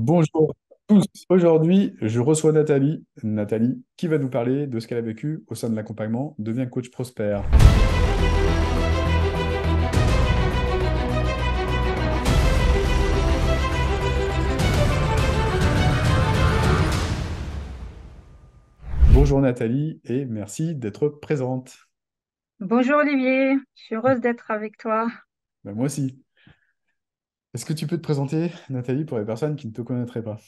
Bonjour à tous. Aujourd'hui, je reçois Nathalie. Nathalie, qui va nous parler de ce qu'elle a vécu au sein de l'accompagnement Devient coach prospère. Bonjour Nathalie et merci d'être présente. Bonjour Olivier, je suis heureuse d'être avec toi. Ben, moi aussi. Est-ce que tu peux te présenter, Nathalie, pour les personnes qui ne te connaîtraient pas?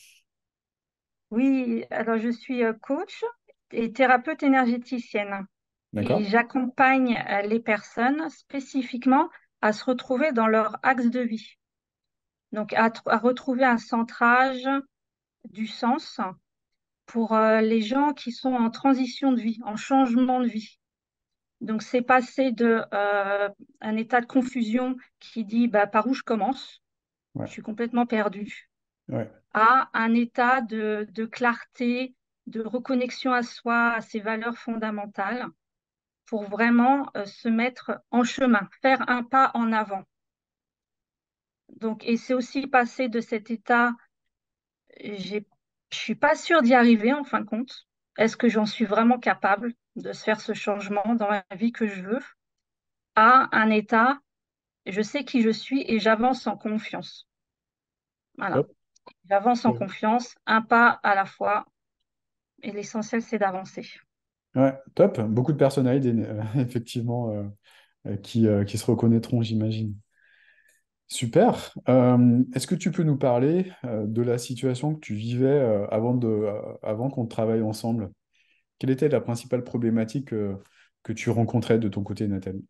Oui, alors je suis coach et thérapeute énergéticienne et D'accord? j'accompagne les personnes spécifiquement à se retrouver dans leur axe de vie. Donc à retrouver un centrage du sens pour les gens qui sont en transition de vie, en changement de vie. Donc c'est passer de un état de confusion qui dit bah, par où je commence, Ouais, je suis complètement perdue ouais, à un état de clarté, de reconnexion à soi, à ses valeurs fondamentales, pour vraiment se mettre en chemin, faire un pas en avant. Donc, et c'est aussi passer de cet état, j'ai, je suis pas sûre d'y arriver en fin de compte. Est-ce que j'en suis vraiment capable de se faire ce changement dans la vie que je veux, à un état, je sais qui je suis et j'avance en confiance. Voilà, top. j'avance en Ouais, confiance, un pas à la fois, et l'essentiel, c'est d'avancer. ouais, top. Beaucoup de personnalités, effectivement, qui se reconnaîtront, j'imagine. Super. Est-ce que tu peux nous parler de la situation que tu vivais avant qu'on travaille ensemble? Quelle était la principale problématique que tu rencontrais de ton côté, Nathalie,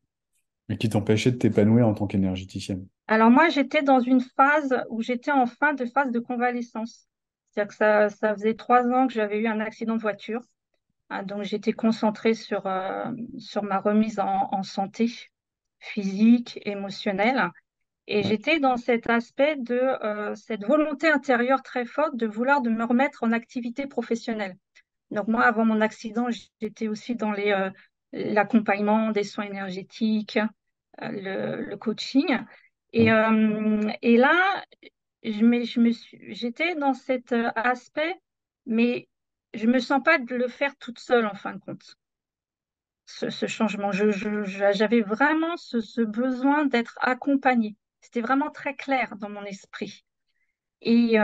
et qui t'empêchait de t'épanouir en tant qu'énergéticienne? Alors moi, j'étais dans une phase où j'étais en fin de phase de convalescence. C'est-à-dire que ça faisait 3 ans que j'avais eu un accident de voiture. Ah, donc j'étais concentrée sur ma remise en santé physique, émotionnelle. Et Ouais. j'étais dans cet aspect de cette volonté intérieure très forte de vouloir de me remettre en activité professionnelle. Donc moi, avant mon accident, j'étais aussi dans l'accompagnement des soins énergétiques, le coaching. Ouais. Et là, j'étais dans cet aspect, mais je me sens pas de le faire toute seule en fin de compte, ce changement. J'avais vraiment ce besoin d'être accompagnée. C'était vraiment très clair dans mon esprit. Et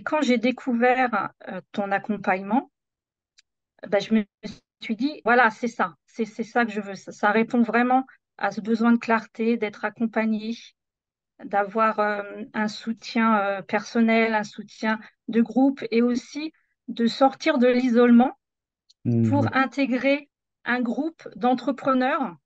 quand j'ai découvert ton accompagnement, ben, je me suis dit, voilà, c'est ça, c'est ça que je veux. Ça répond vraiment à ce besoin de clarté, d'être accompagnée, d'avoir un soutien personnel, un soutien de groupe et aussi de sortir de l'isolement pour Ouais. intégrer un groupe d'entrepreneurs,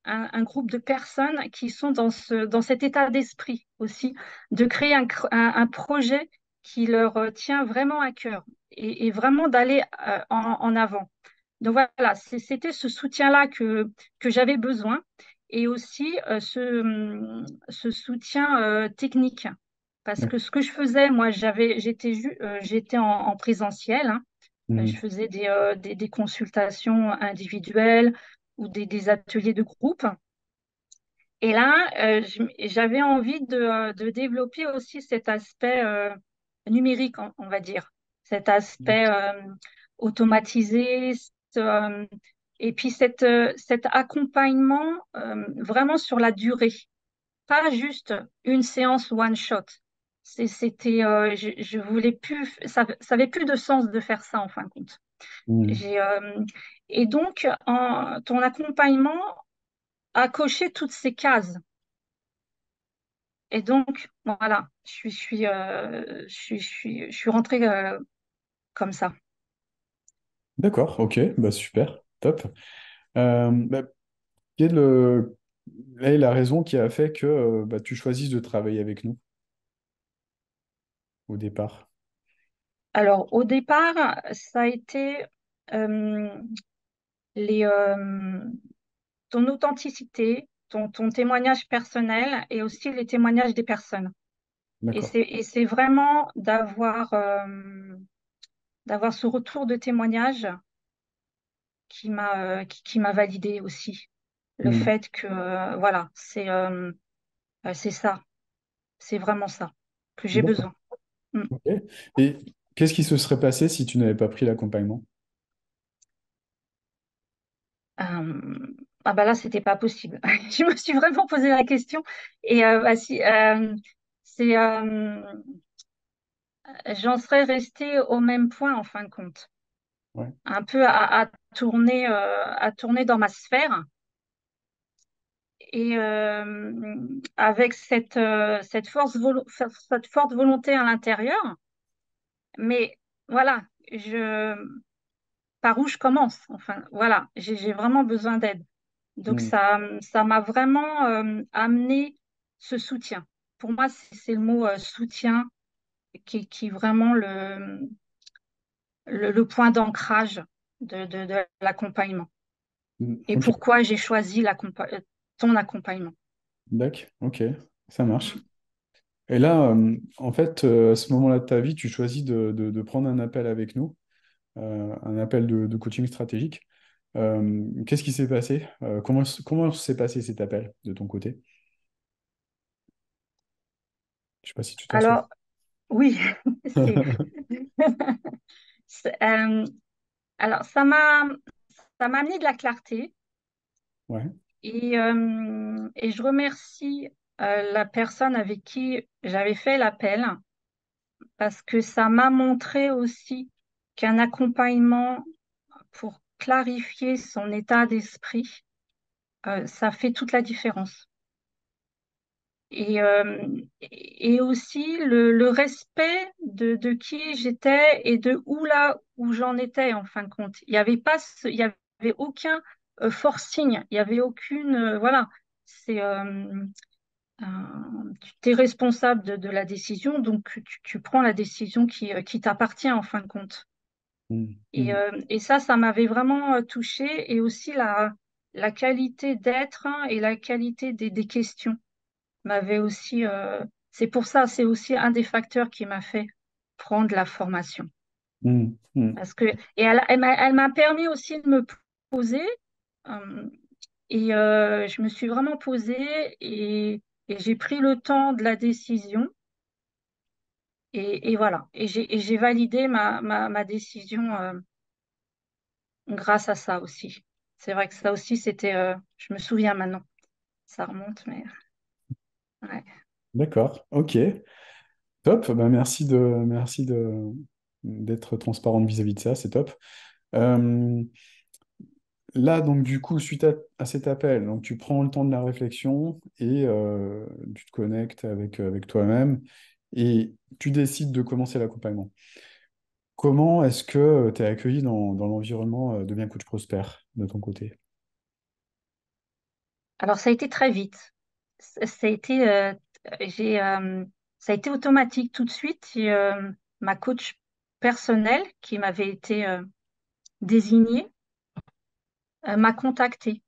un groupe de personnes qui sont dans cet état d'esprit aussi, de créer un projet qui leur tient vraiment à cœur et vraiment d'aller en avant. Donc voilà, c'était ce soutien-là que j'avais besoin et aussi ce soutien technique. Parce Ouais. que ce que je faisais, moi, j'étais en présentiel, hein. Je Mhm. faisais des consultations individuelles ou des ateliers de groupe. Et là, j'avais envie de développer aussi cet aspect numérique, on va dire, cet aspect automatisé, et puis cet accompagnement vraiment sur la durée, pas juste une séance one shot. Je voulais plus, ça avait plus de sens de faire ça en fin de compte. Mhm. J'ai, et donc, ton accompagnement a coché toutes ces cases. Et donc, voilà, je suis rentrée comme ça. D'accord, ok, bah super, top. Bah, quelle est la raison qui a fait que bah, tu choisisses de travailler avec nous au départ? Alors, au départ, ça a été euh, les, euh, ton authenticité, ton témoignage personnel et aussi les témoignages des personnes. D'accord. Et c'est vraiment d'avoir ce retour de témoignage qui m'a validé aussi. Le Mhm. fait que, voilà, c'est ça, c'est vraiment ça que j'ai D'accord. besoin. Mm. Ok. Et qu'est-ce qui se serait passé si tu n'avais pas pris l'accompagnement? Ah bah là, c'était pas possible. Je me suis vraiment posé la question. Et bah si, c'est, j'en serais restée au même point en fin de compte, Ouais. un peu à tourner dans ma sphère et avec cette forte volonté à l'intérieur. Mais voilà, je, par où je commence? Enfin, voilà, j'ai vraiment besoin d'aide. Donc Hmm. ça m'a vraiment amené ce soutien. Pour moi, c'est le mot soutien qui est vraiment le point d'ancrage de l'accompagnement. Hmm. Et Ok. pourquoi j'ai choisi ton accompagnement. D'accord. Ok. Ça marche. Mm. Et là, en fait, à ce moment-là de ta vie, tu choisis de prendre un appel avec nous, un appel de coaching stratégique. Qu'est-ce qui s'est passé? Comment s'est passé cet appel de ton côté? Je sais pas si tu t'en souviens. Alors, oui, c'est, c'est, alors ça m'a amené de la clarté Ouais. et je remercie la personne avec qui j'avais fait l'appel parce que ça m'a montré aussi qu'un accompagnement pour clarifier son état d'esprit, ça fait toute la différence. Et aussi le respect de qui j'étais et de où là où j'en étais en fin de compte. Il y avait pas, il y avait aucun forcing, il y avait aucune, voilà, c'est tu es responsable de la décision, donc tu prends la décision qui t'appartient en fin de compte. Hmm. Hmm. Et ça m'avait vraiment touchée et aussi la qualité d'être hein, et la qualité des questions m'avait aussi, c'est pour ça, c'est aussi un des facteurs qui m'a fait prendre la formation. Hmm. Hmm. Parce que, et elle m'a permis aussi de me poser, euh, et je me suis vraiment posée et j'ai pris le temps de la décision, et voilà. Et j'ai validé ma décision, grâce à ça aussi. C'est vrai que ça aussi, c'était, je me souviens maintenant, ça remonte, mais ouais. D'accord. Ok. Top. Bah, d'être transparente vis-à-vis de ça. C'est top. Euh, Là, donc, du coup, suite à cet appel, donc, tu prends le temps de la réflexion et tu te connectes avec toi-même et tu décides de commencer l'accompagnement. Comment est-ce que tu es accueilli dans l'environnement de Bien Coach Prospère de ton côté? Alors, ça a été très vite. Ça a été, j'ai, ça a été automatique tout de suite. Ma coach personnelle qui m'avait été désignée m'a contactée.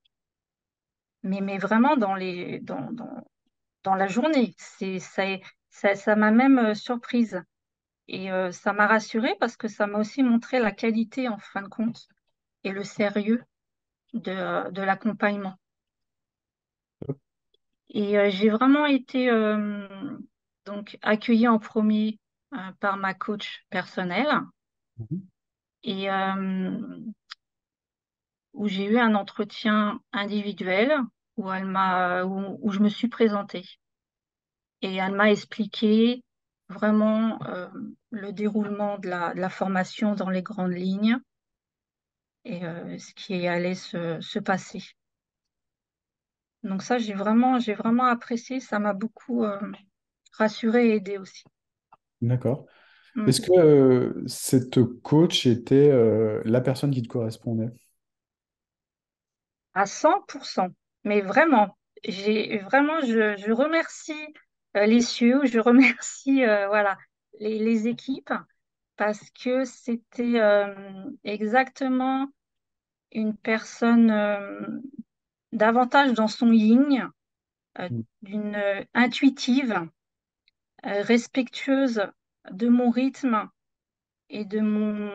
Mais vraiment dans la journée. Ça m'a même surprise. Et ça m'a rassurée parce que ça m'a aussi montré la qualité, en fin de compte, et le sérieux de l'accompagnement. Et j'ai vraiment été donc accueillie en premier par ma coach personnelle Mhm. et où j'ai eu un entretien individuel où je me suis présentée et elle m'a expliqué vraiment le déroulement de la formation dans les grandes lignes et ce qui allait se passer. Donc ça, j'ai vraiment apprécié, ça m'a beaucoup rassurée et aidée aussi. D'accord. Mm. Est-ce que cette coach était la personne qui te correspondait? À 100%. Mais vraiment, je remercie les cieux, je remercie voilà, les équipes parce que c'était exactement une personne davantage dans son ligne, Mm. d'une intuitive, respectueuse de mon rythme et de mon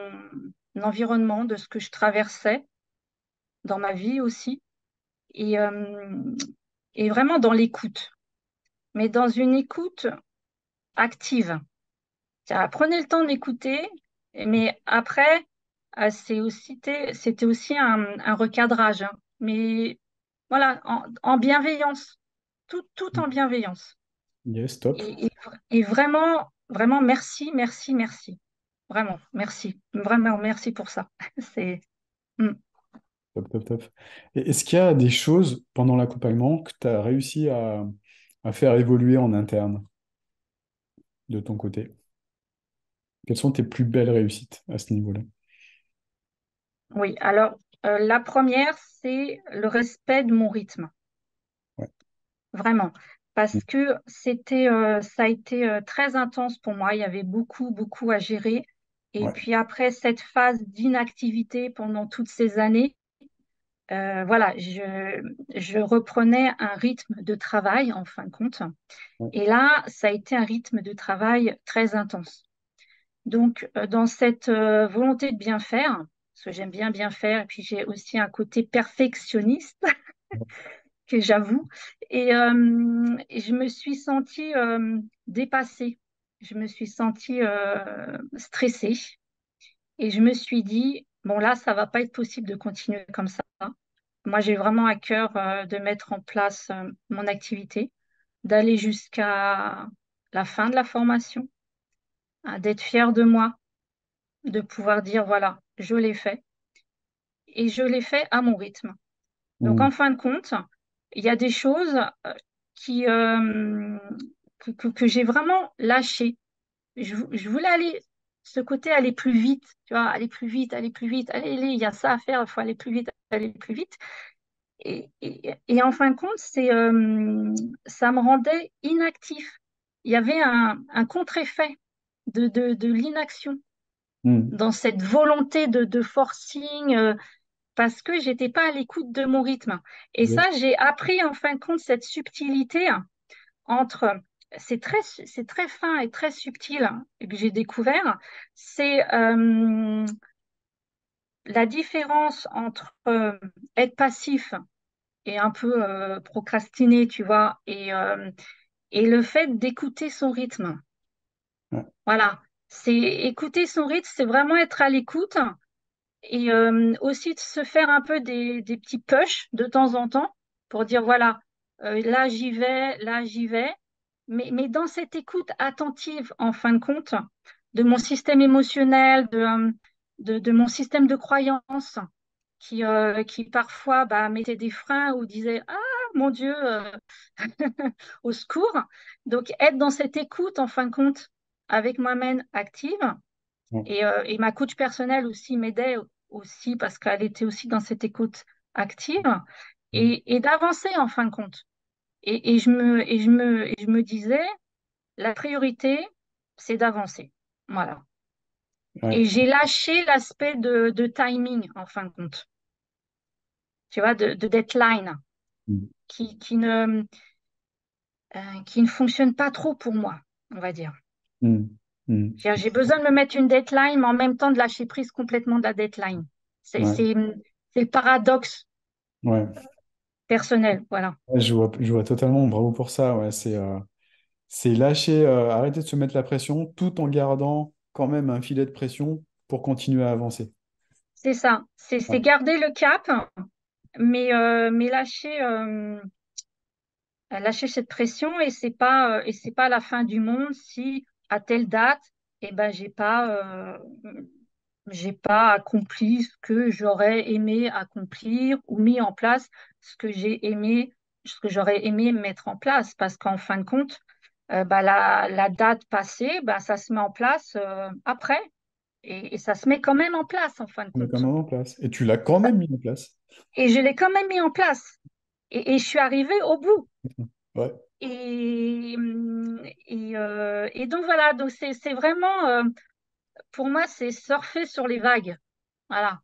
environnement, de ce que je traversais dans ma vie aussi. Et, et vraiment dans l'écoute, mais dans une écoute active. Prenez le temps d'écouter, mais après, c'était aussi un recadrage, hein. Mais voilà, en bienveillance, tout en bienveillance. Yes, top. Et vraiment, vraiment, merci, merci, merci. Vraiment, merci. Vraiment, merci pour ça. C'est, mm. Top, top, top. Et est-ce qu'il y a des choses pendant l'accompagnement que tu as réussi à faire évoluer en interne de ton côté? Quelles sont tes plus belles réussites à ce niveau-là? Oui, alors, la première, c'est le respect de mon rythme. Ouais. Vraiment. Mm. Parce que ça a été très intense pour moi. Il y avait beaucoup, beaucoup à gérer. Et Ouais. puis après cette phase d'inactivité pendant toutes ces années, voilà, je reprenais un rythme de travail en fin de compte. Ouais. Et là, ça a été un rythme de travail très intense. Donc, dans cette volonté de bien faire, parce que j'aime bien bien faire, et puis j'ai aussi un côté perfectionniste que j'avoue. Et je me suis sentie dépassée. Je me suis sentie stressée. Et je me suis dit, bon là, ça va pas être possible de continuer comme ça. Moi, j'ai vraiment à cœur de mettre en place mon activité, d'aller jusqu'à la fin de la formation, hein, d'être fière de moi, de pouvoir dire, voilà, je l'ai fait. Et je l'ai fait à mon rythme. Donc, Mm. en fin de compte, il y a des choses qui, que j'ai vraiment lâchées. Je voulais aller, ce côté aller plus vite, tu vois, aller plus vite, aller plus vite, allez, il y a ça à faire, il faut aller plus vite, aller plus vite. Et en fin de compte, ça me rendait inactif. Il y avait un contre-effet de l'inaction Mm. dans cette volonté de forcing. Parce que j'étais pas à l'écoute de mon rythme. Et Yes. ça, j'ai appris en fin de compte cette subtilité entre, c'est très fin et très subtil que j'ai découvert, c'est la différence entre être passif et un peu procrastiner, tu vois, et le fait d'écouter son rythme. Ouais. Voilà, c'est écouter son rythme, c'est vraiment être à l'écoute et aussi de se faire un peu des petits push de temps en temps pour dire voilà, là j'y vais, mais dans cette écoute attentive en fin de compte de mon système émotionnel, de mon système de croyance qui parfois bah, mettait des freins ou disait ah mon Dieu, au secours. Donc être dans cette écoute en fin de compte avec moi-même active Ouais. et ma coach personnelle aussi m'aidait aussi parce qu'elle était aussi dans cette écoute active Mm. et d'avancer en fin de compte. Et je me disais, la priorité, c'est d'avancer. Voilà. Et Ouais. j'ai lâché l'aspect de timing en fin de compte, tu vois, de deadline Mm. qui, qui ne, qui ne fonctionne pas trop pour moi, on va dire. Mm. Mm. J'ai besoin de me mettre une deadline, mais en même temps de lâcher prise complètement de la deadline. C'est, Ouais. c'est, c'est le paradoxe Ouais. personnel, voilà. Ouais, je vois totalement, bravo pour ça. Ouais, c'est lâcher, arrêter de se mettre la pression tout en gardant quand même un filet de pression pour continuer à avancer. C'est ça. Ouais. C'est garder le cap, mais lâcher cette pression et c'est pas la fin du monde si à telle date, eh ben, j'ai pas accompli ce que j'aurais aimé accomplir ou mis en place ce que j'aurais aimé mettre en place. Parce qu'en fin de compte, bah, la date passée, bah, ça se met en place après. Et ça se met quand même en place en fin de On est quand compte. même en place. Et tu l'as quand même mis en place. Et je l'ai quand même mis en place. Et je suis arrivée au bout. Ouais. Et, et donc voilà, donc c'est vraiment, pour moi, c'est surfer sur les vagues. Voilà.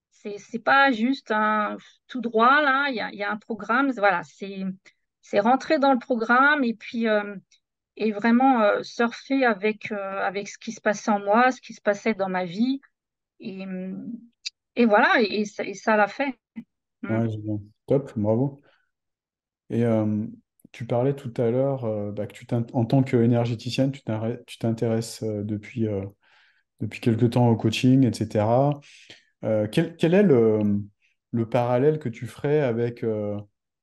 C'est pas juste un tout droit, là, il y a un programme. Voilà, c'est rentrer dans le programme et vraiment surfer avec ce qui se passait en moi, ce qui se passait dans ma vie. Et, et voilà, et ça l'a fait. Mm. Ouais, génial. Top, bravo. Et tu parlais tout à l'heure bah, que en tant qu'énergéticienne, tu t'intéresses depuis quelque temps au coaching, etc. Quel est le parallèle que tu ferais avec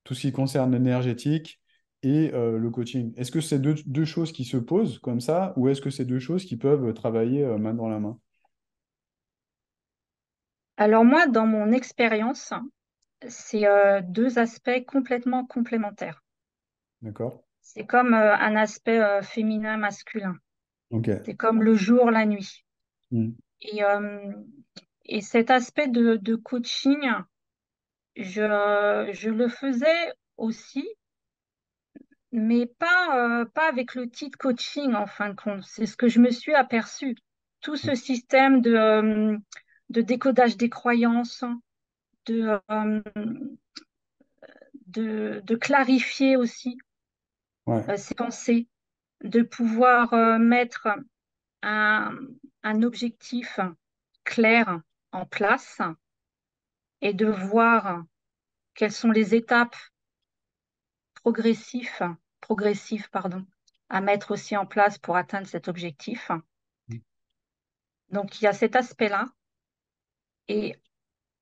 tout ce qui concerne l'énergétique et le coaching? Est-ce que c'est deux choses qui se posent comme ça, ou est-ce que c'est deux choses qui peuvent travailler main dans la main? Alors moi, dans mon expérience, c'est deux aspects complètement complémentaires. D'accord? C'est comme un aspect féminin-masculin. Ok. C'est comme le jour, la nuit. Mm. Et, euh, et cet aspect de coaching, je le faisais aussi, mais pas avec le titre coaching en fin de compte. C'est ce que je me suis aperçu. Tout ce système de décodage des croyances, de, euh, de clarifier aussi Ouais, ses pensées, de pouvoir mettre un, un objectif clair en place et de voir quelles sont les étapes progressives, pardon, à mettre aussi en place pour atteindre cet objectif. Donc, il y a cet aspect-là. Et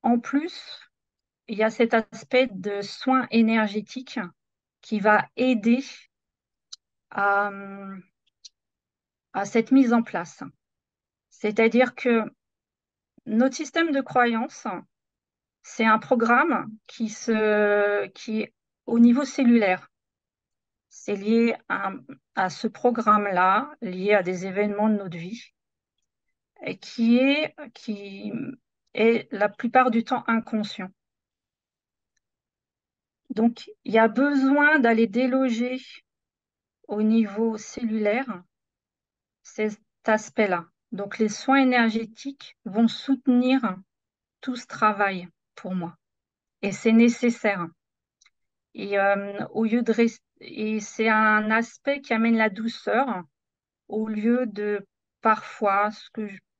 en plus, il y a cet aspect de soins énergétiques qui va aider à, à cette mise en place. C'est-à-dire que notre système de croyance, c'est un programme qui est au niveau cellulaire. C'est lié à ce programme-là, lié à des événements de notre vie, et qui est la plupart du temps inconscient. Donc, il y a besoin d'aller déloger au niveau cellulaire cet aspect-là. Donc, les soins énergétiques vont soutenir tout ce travail pour moi. Et c'est nécessaire. Au lieu et c'est un aspect qui amène la douceur au lieu de parfois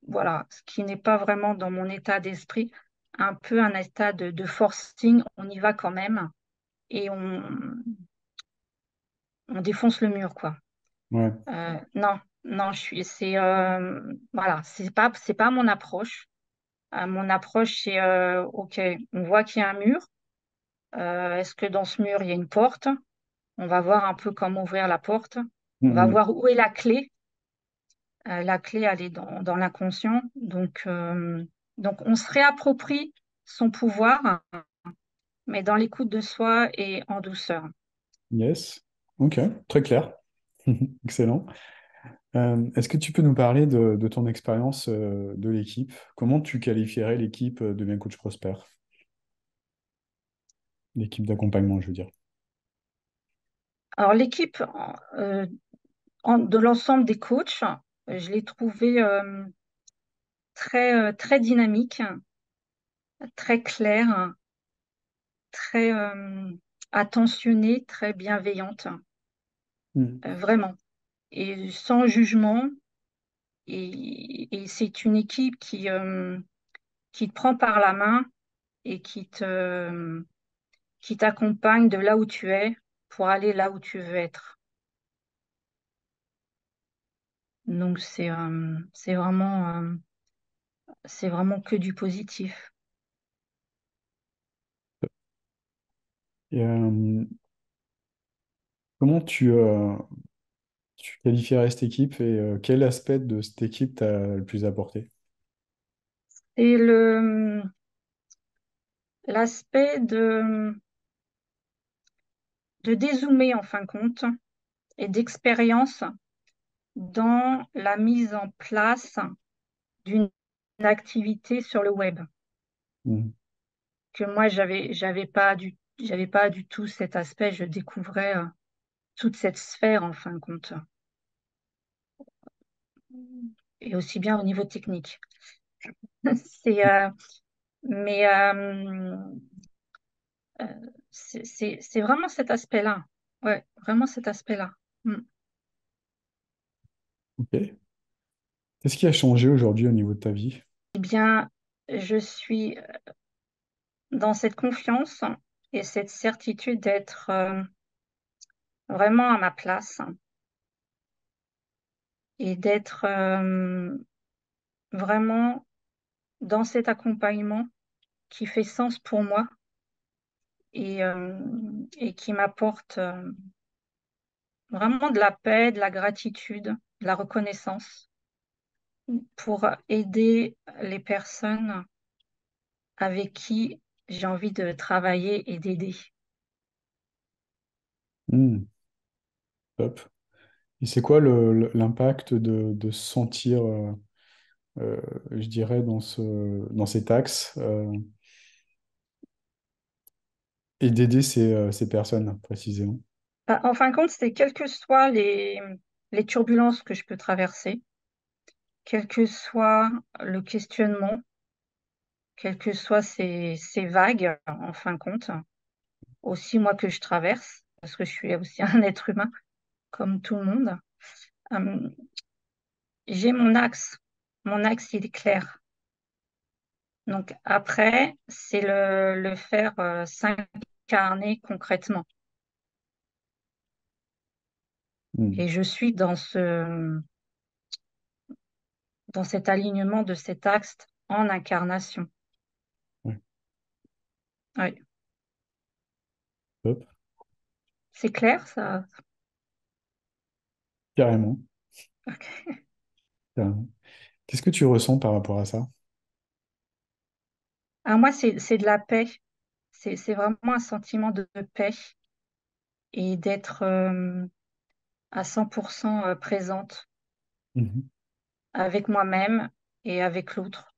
voilà, ce qui n'est pas vraiment dans mon état d'esprit, un peu un état de forcing, on y va quand même et on défonce le mur, quoi. ouais. Non, non, voilà, c'est pas mon approche. Mon approche, c'est, OK, on voit qu'il y a un mur. Est-ce que dans ce mur, il y a une porte? On va voir un peu comment ouvrir la porte. On va Mm, voir où est la clé. La clé, elle est dans l'inconscient. Donc, on se réapproprie son pouvoir, mais dans l'écoute de soi et en douceur. yes. Ok, très clair. Excellent. Est-ce que tu peux nous parler de ton expérience de l'équipe? Comment tu qualifierais l'équipe de Bien Coach Prosper? L'équipe d'accompagnement, je veux dire. Alors, l'équipe de l'ensemble des coachs, je l'ai trouvée très dynamique, très claire, très attentionnée, très bienveillante, Mm. vraiment. Et sans jugement. Et c'est une équipe qui te prend par la main et qui t'accompagne de là où tu es pour aller là où tu veux être. Donc c'est vraiment que du positif. Et, comment tu qualifierais cette équipe et quel aspect de cette équipe t'a le plus apporté? Et l'aspect de dézoomer en fin de compte et d'expérience dans la mise en place d'une activité sur le web. Mm. Que moi, j'avais pas du tout cet aspect. Je découvrais toute cette sphère en fin de compte, et aussi bien au niveau technique. C'est, mais euh, c'est vraiment cet aspect-là. Ouais, vraiment cet aspect-là. Mm. Ok. Qu'est-ce qui a changé aujourd'hui au niveau de ta vie? Eh bien, je suis dans cette confiance et cette certitude vraiment à ma place et d'être vraiment dans cet accompagnement qui fait sens pour moi et qui m'apporte vraiment de la paix, de la gratitude, de la reconnaissance pour aider les personnes avec qui j'ai envie de travailler et d'aider. Hmm, top. Et c'est quoi l'impact de se sentir, euh, je dirais, dans cet axe et d'aider ces personnes précisément? En fin de compte, c'est quelles que soient les turbulences que je peux traverser, quel que soit le questionnement, quelles que soient ces vagues, en fin de compte, aussi moi que je traverse, parce que je suis aussi un être humain comme tout le monde, euh, j'ai mon axe. Mon axe, il est clair. Donc après, c'est le faire s'incarner concrètement. Hmm, Et je suis dans cet alignement de cet axe en incarnation. ouais, Oui. top. C'est clair, ça? Carrément, Ok. carrément. Qu'est-ce que tu ressens par rapport à ça? Ah, moi, c'est de la paix. C'est vraiment un sentiment de paix et d'être à 100% présente Mhm, avec moi-même et avec l'autre.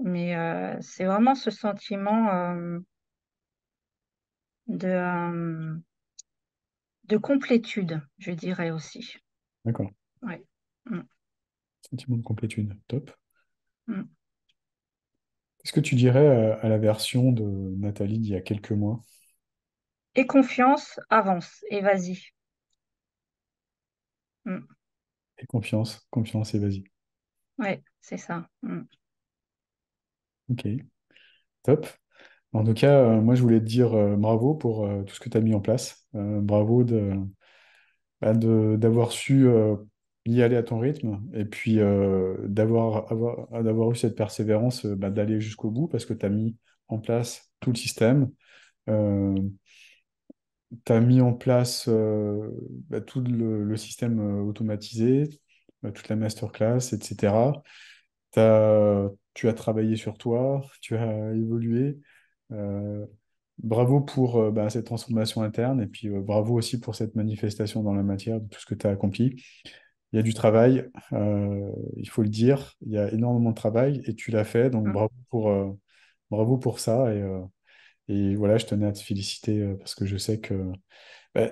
Mais c'est vraiment ce sentiment de, de complétude, je dirais aussi. d'accord. Ouais. Mm, Sentiment de complétude, top. mm. Qu'est-ce que tu dirais à la version de Nathalie d'il y a quelques mois? Et confiance, avance et vas-y. Mm. Et confiance, confiance et vas-y. Ouais, c'est ça. Mm. Ok, top. En tout cas, moi, je voulais te dire bravo pour tout ce que tu as mis en place. Bravo d'avoir su y aller à ton rythme et puis d'avoir eu cette persévérance d'aller jusqu'au bout parce que tu as mis en place tout le système. Euh, Tu as mis en place tout le système automatisé, toute la masterclass, etc. Tu as travaillé sur toi, tu as évolué. Euh, Bravo pour cette transformation interne et puis bravo aussi pour cette manifestation dans la matière de tout ce que tu as accompli. Il y a du travail, il faut le dire, il y a énormément de travail et tu l'as fait, donc Mm. bravo pour ça. Et voilà, je tenais à te féliciter parce que je sais que bah,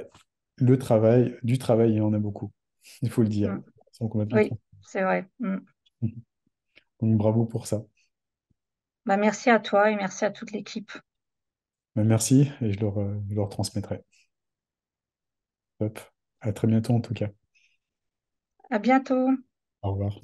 du travail, il y en a beaucoup, il faut le dire. Mm. Ils sont complètement Oui, c'est vrai. Mm. Donc bravo pour ça. Bah, merci à toi et merci à toute l'équipe. Merci et je leur transmettrai. Top. À très bientôt en tout cas. À bientôt. Au revoir.